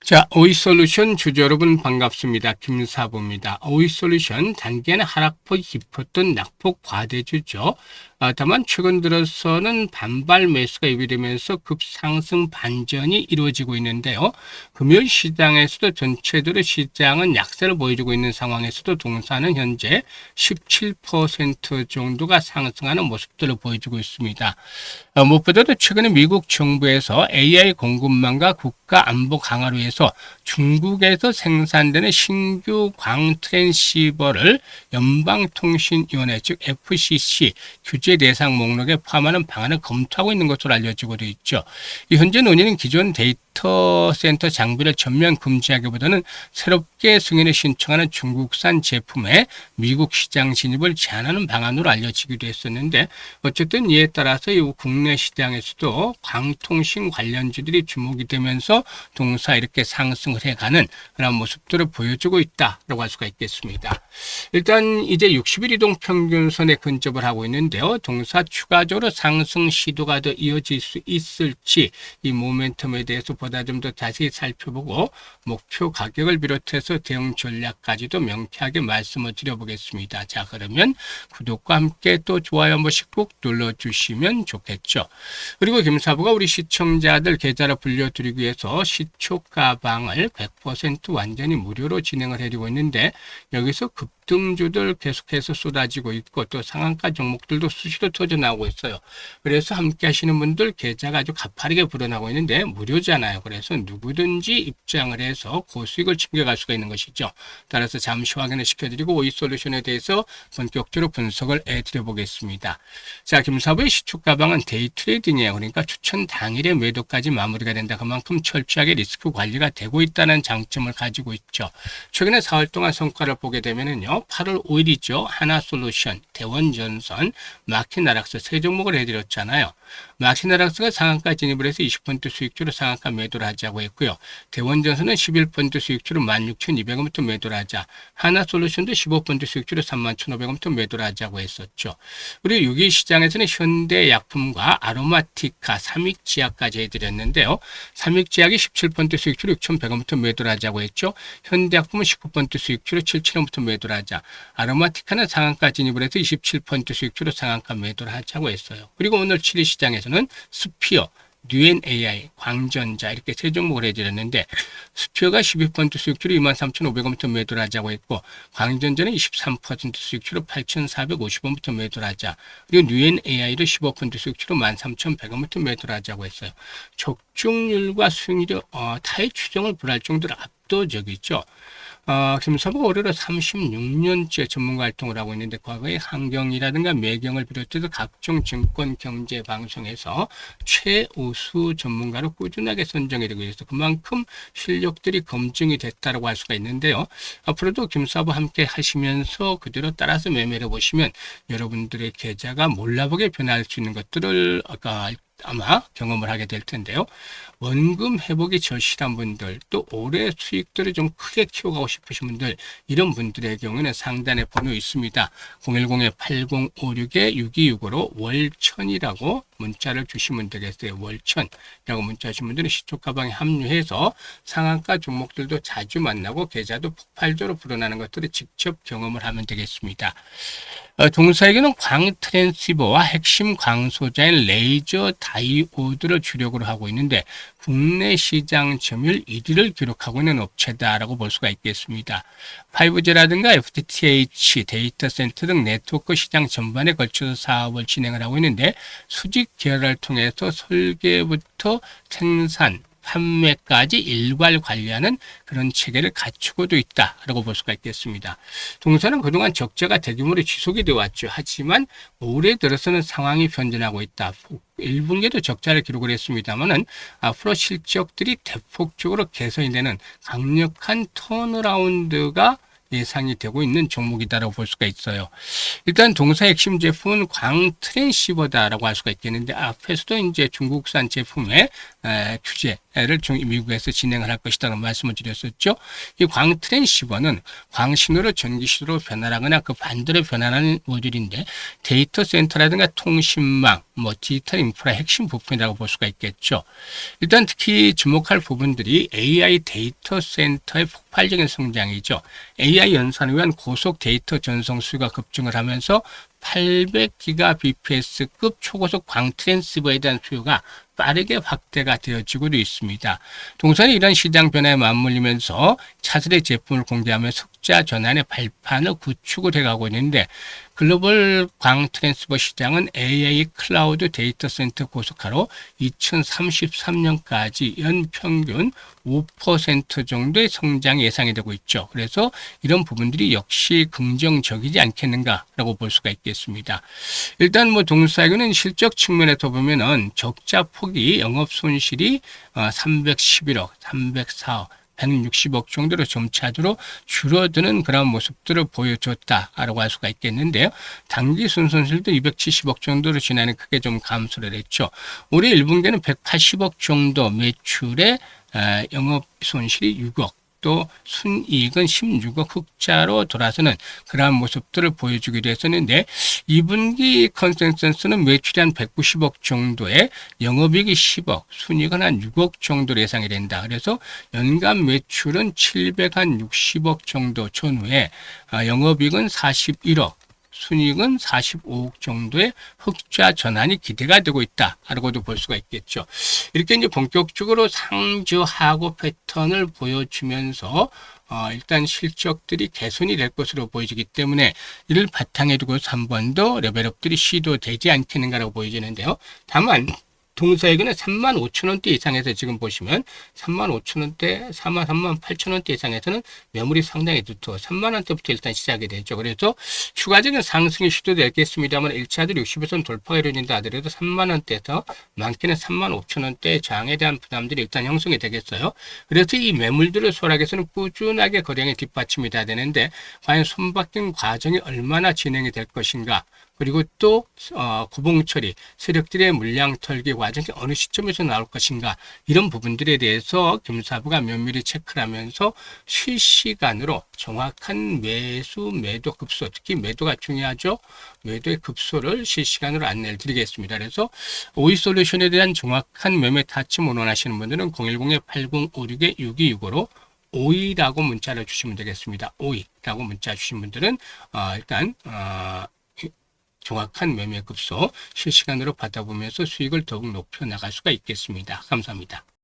자, 오이솔루션 주주 여러분 반갑습니다. 김사부입니다. 오이솔루션 단기에는 하락폭이 깊었던 낙폭 과대주죠. 다만 최근 들어서는 반발 매수가 유입되면서 급상승 반전이 이루어지고 있는데요. 금요일 시장에서도 전체적으로 시장은 약세를 보여주고 있는 상황에서도 동사는 현재 17% 정도가 상승하는 모습들을 보여주고 있습니다. 무엇보다도 최근에 미국 정부에서 AI 공급망과 국가 안보 강화를 위해서 중국에서 생산되는 신규 광트랜시버를 연방통신위원회 즉 FCC 규제 대상 목록에 포함하는 방안을 검토하고 있는 것으로 알려지고 있죠. 현재 논의는 기존 데이터 센터 장비를 전면 금지하기보다는 새롭게 승인을 신청하는 중국산 제품의 미국 시장 진입을 제한하는 방안으로 알려지기도 했었는데, 어쨌든 이에 따라서 이 국내 시장에서도 광통신 관련주들이 주목이 되면서 동사 이렇게 상승을 해가는 그런 모습들을 보여주고 있다라고 할 수가 있겠습니다. 일단 이제 60일 이동 평균선에 근접을 하고 있는데요. 동사 추가적으로 상승 시도가 더 이어질 수 있을지 이 모멘텀에 대해서 보다 좀 더 자세히 살펴보고 목표 가격을 비롯해서 대응 전략까지도 명쾌하게 말씀을 드려보겠습니다. 자, 그러면 구독과 함께 또 좋아요 한 번씩 꼭 눌러주시면 좋겠죠. 그리고 김사부가 우리 시청자들 계좌를 불려드리기 위해서 시초가방을 100% 완전히 무료로 진행을 해주고 있는데, 여기서 급등주들 계속해서 쏟아지고 있고 또 상한가 종목들도 수시로 터져나오고 있어요. 그래서 함께 하시는 분들 계좌가 아주 가파르게 불어나고 있는데 무료잖아요. 그래서 누구든지 입장을 해서 고수익을 챙겨갈 수가 있는 것이죠. 따라서 잠시 확인을 시켜드리고 오이솔루션에 대해서 본격적으로 분석을 해드려 보겠습니다. 자, 김사부의 시초가방은 데이 트레이딩이에요. 그러니까 추천 당일에 매도까지 마무리가 된다. 그만큼 철저하게 리스크 관리가 되고 있다는 장점을 가지고 있죠. 최근에 4월 동안 성과를 보게 되면은요, 8월 5일이죠. 하나솔루션, 대원전선, 마키나락스 세 종목을 해드렸잖아요. 마키나락스가 상한가 진입을 해서 20% 수익주로 상한가 매도를 하자고 했고요. 대원전선은 11% 수익주로 16,200원부터 매도를 하자. 하나솔루션도 15% 수익주로 31,500원부터 매도를 하자고 했었죠. 그리고 6일 시장에서는 현대약품과 아로마티카, 삼익지약까지 해드렸는데요. 삼익지약이 17% 수익주로 6,100원부터 매도를 하자고 했죠. 현대약품은 19% 수익주로 7,000원부터 매도를 하자. 아로마티카는 상한가 진입을 해서 27% 수익주로 상한가 매도를 하자고 했어요. 그리고 오늘 7일 시장에서는 스피어, 뉴엔AI, 광전자 이렇게 세 종목을 해드렸는데, 스피어가 12% 수익주로 23,500원부터 매도를 하자고 했고, 광전자는 23% 수익주로 8,450원부터 매도를 하자. 그리고 뉴엔AI도 15% 수익주로 13,100원부터 매도를 하자고 했어요. 적중률과 수익률이 타의 추정을 불할 정도로 압도적이죠. 김사부가 올해로 36년째 전문가 활동을 하고 있는데, 과거에 한경이라든가 매경을 비롯해서 각종 증권 경제 방송에서 최우수 전문가로 꾸준하게 선정이 되고 있어서 그만큼 실력들이 검증이 됐다고 할 수가 있는데요. 앞으로도 김사부와 함께 하시면서 그대로 따라서 매매를 보시면 여러분들의 계좌가 몰라보게 변할 수 있는 것들을 아마 경험을 하게 될 텐데요. 원금 회복이 절실한 분들, 또 올해 수익들을 좀 크게 키워가고 싶으신 분들, 이런 분들의 경우는 상단에 번호 있습니다. 010-8056-6265로 월천이라고 문자를 주시면 되겠어요. 월천이라고 문자 하신 분들은 시초가방에 합류해서 상한가 종목들도 자주 만나고 계좌도 폭발적으로 불어나는 것들을 직접 경험을 하면 되겠습니다. 동사에게는 광트랜시버와 핵심 광소자인 레이저 다이오드를 주력으로 하고 있는데, 국내 시장 점유율 1위를 기록하고 있는 업체다라고 볼 수가 있겠습니다. 5G라든가 FTTH, 데이터 센터 등 네트워크 시장 전반에 걸쳐서 사업을 진행을 하고 있는데, 수직 계열을 통해서 설계부터 생산, 판매까지 일괄 관리하는 그런 체계를 갖추고도 있다라고 볼 수가 있겠습니다. 동사는 그동안 적자가 대규모로 지속이 되어 왔죠. 하지만 올해 들어서는 상황이 변전하고 있다. 1분기에도 적자를 기록을 했습니다만은 앞으로 실적들이 대폭적으로 개선이 되는 강력한 턴어라운드가 예상이 되고 있는 종목이다라고 볼 수가 있어요. 일단 동사의 핵심 제품은 광트랜시버다라고 할 수가 있겠는데, 앞에서도 이제 중국산 제품의 규제 매매를 미국에서 진행을 할 것이라는 말씀을 드렸었죠. 이 광트랜시버는 광신호를 전기신호로 변환하거나 그 반대로 변환하는 모듈인데 데이터 센터라든가 통신망, 디지털 인프라 핵심 부품이라고 볼 수가 있겠죠. 일단 특히 주목할 부분들이 AI 데이터 센터의 폭발적인 성장이죠. AI 연산을 위한 고속 데이터 전송 수요가 급증을 하면서 800GBps급 초고속 광트랜시버에 대한 수요가 빠르게 확대가 되어지고 있습니다. 동사는 이런 시장 변화에 맞물리면서 차세대 제품을 공개하며 흑자 전환의 발판을 구축을 해가고 있는데 글로벌 광트랜시버 시장은 AI 클라우드 데이터 센터 고속화로 2033년까지 연평균 5% 정도의 성장이 예상이 되고 있죠. 그래서 이런 부분들이 역시 긍정적이지 않겠는가라고 볼 수가 있겠습니다. 일단 동사에게는 실적 측면에서 보면은 적자 폭이 영업 손실이 311억, 304억, 160억 정도로 점차적으로 줄어드는 그런 모습들을 보여줬다라고 할 수가 있겠는데요. 당기 순손실도 270억 정도로 지난해 크게 좀 감소를 했죠. 올해 1분기에는 180억 정도 매출에 영업 손실이 6억, 또 순이익은 16억 흑자로 돌아서는 그러한 모습들을 보여주기도 했었는데 2분기 컨센서스는 매출이 한 190억 정도에 영업이익이 10억, 순이익은 한 6억 정도로 예상이 된다. 그래서 연간 매출은 760억 정도 전후에 영업이익은 41억, 순이익은 45억 정도의 흑자 전환이 기대가 되고 있다라고도 볼 수가 있겠죠. 이렇게 이제 본격적으로 상저하고 패턴을 보여주면서 일단 실적들이 개선이 될 것으로 보여지기 때문에 이를 바탕에 두고서 한 번 더 레벨업들이 시도되지 않겠는가라고 보여지는데요. 다만 동사에게는 35,000원대 이상에서 지금 보시면 35,000원대, 38,000원대 이상에서는 매물이 상당히 두터 3만원대부터 일단 시작이 되죠. 그래서 추가적인 상승이 시도되겠습니다만 1차적으로 60에서는 돌파가 이루어진다 하더라도 3만원대에서 많게는 35,000원대 장에 대한 부담들이 일단 형성이 되겠어요. 그래서 이 매물들을 소락해서는 꾸준하게 거래량이 뒷받침이 돼야 되는데 과연 손바뀐 과정이 얼마나 진행이 될 것인가, 그리고 또 구봉 처리, 세력들의 물량 털기 과정이 어느 시점에서 나올 것인가, 이런 부분들에 대해서 김사부가 면밀히 체크를 하면서 실시간으로 정확한 매수, 매도 급소, 특히 매도가 중요하죠. 매도의 급소를 실시간으로 안내를 드리겠습니다. 그래서 오이솔루션에 대한 정확한 매매 타점 원하시는 분들은 010-8056-6265로 오이라고 문자를 주시면 되겠습니다. 오이라고 문자 주신 분들은 일단 정확한 매매 급소 실시간으로 받아보면서 수익을 더욱 높여 나갈 수가 있겠습니다. 감사합니다.